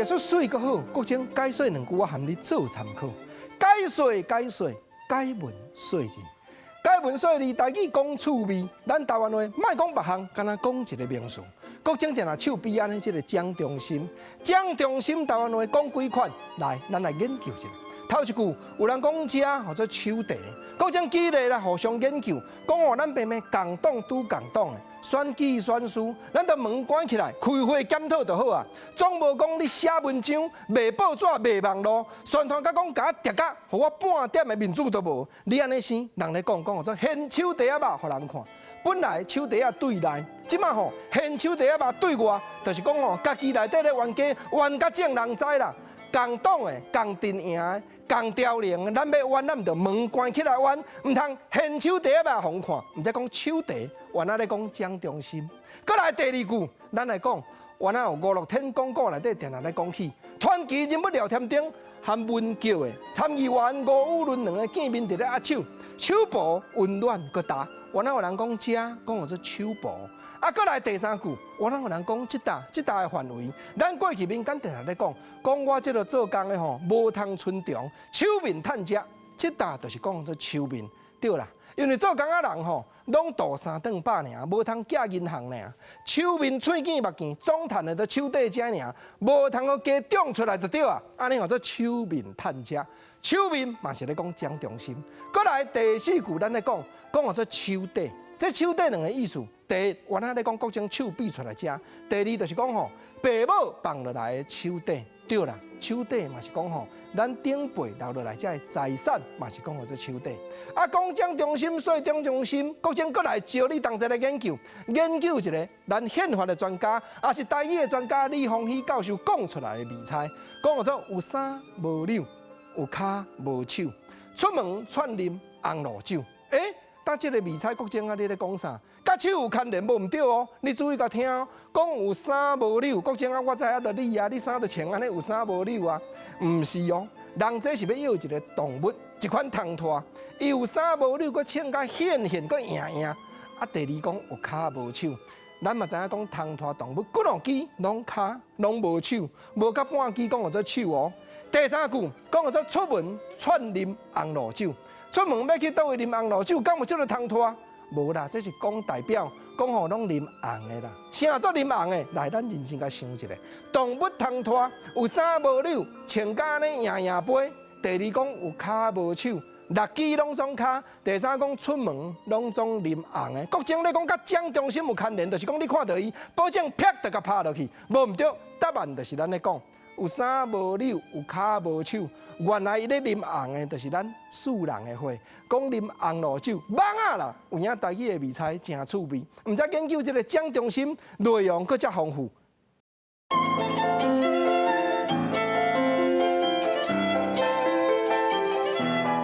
艺术水阁好，国情解说两句我含你做参考。解说，解文说字，解文说字，台语讲趣味，咱台湾话莫讲别项，干那讲一个名词。国情定下手臂安尼，即个蒋中心，蒋中心台湾话讲几款，来，咱来研究一下。头一句，有人讲遮或者手地，国情激励来互相研究，讲哦，咱平平共党拄共党的。选举选书，咱着门关起来，开会检讨就好啊。总无讲你写文章、卖报纸、卖网络，宣传甲讲甲叠甲，互我半点的面子都无。你安尼生，人咧讲做现手底下肉，互人看。本来手底下对内，即马吼现手底下肉对外，就是讲吼家己内底咧冤家，冤甲正人知啦。共党的、共阵营的、共调令，咱要冤，咱唔着门关起来冤，唔通现手底下肉互看，唔则讲手底，原来咧讲蒋中心。过来第二句，咱来讲，原来有5、6天广告内底定定咧讲起，传奇人物廖添丁和文桥的参议员吴宇伦两个见面伫咧握手，手部温暖个大。原来有人讲遮，讲有做手部。啊，过来第三句，我有人讲即搭的范围，咱过去民间定定咧讲我即个做工的吼，无通村长，手面趁食，即搭就是讲做手面，对啦。因为做工仔人吼，拢度3顿饱尔，无通寄银行尔，手面喙见目见，总趁的都手底食尔，无通个加长出来就对啊。安尼叫做手面趁食，手面嘛是咧讲蒋中心。过来第四句，咱咧讲叫做手底。这手底两个意思，第一，原来咧讲国情手比出来食；第二，就是讲吼，爸母放落来的手底，对啦，手底嘛是讲吼，咱顶辈留落来这财产嘛是讲做手底。啊，讲蒋中心，所以蒋中心，国情过来招你同齐来研究，研究一个咱宪法的专家，也是台语的专家李鸿禧教授讲出来的谜猜，讲做有衫无纽，有骹无手，出门串啉红露酒，但这个迷彩国情啊，你咧讲啥？甲手有牵连无唔对哦，你注意甲听哦。讲有衫无纽，国情啊，我知影着你啊，你衫着穿安尼有衫无纽啊？唔是哦，人这是要要一个动物，一款汤拖，伊有衫无纽，佮穿甲显，佮硬。啊，第二讲有骹无手，咱嘛知影讲汤拖动物，骨两支拢骹拢无手，无甲半支讲做手哦。第三句讲做出门串啉红露酒。出门要去倒位啉红露酒，敢有这个通拖？无啦，这是讲代表，讲吼拢啉红的啦。啥做啉红的？来，咱认真甲想一下。动物通拖，有衫无纽，穿甲安尼硬背。第二讲有骹无手，6支拢总骹。第三讲出门拢总啉红的。国情咧讲甲蒋中心有牵连，就是讲你看到伊，保证啪就甲拍落去，无唔对。答案就是咱咧讲。有衫无纽，有骹无手，原来伊咧啉红的，就是咱素人的话，讲啉红露酒，懵啊啦！有影台语的味菜真趣味，毋知研究这个蒋中心内容搁遮丰富。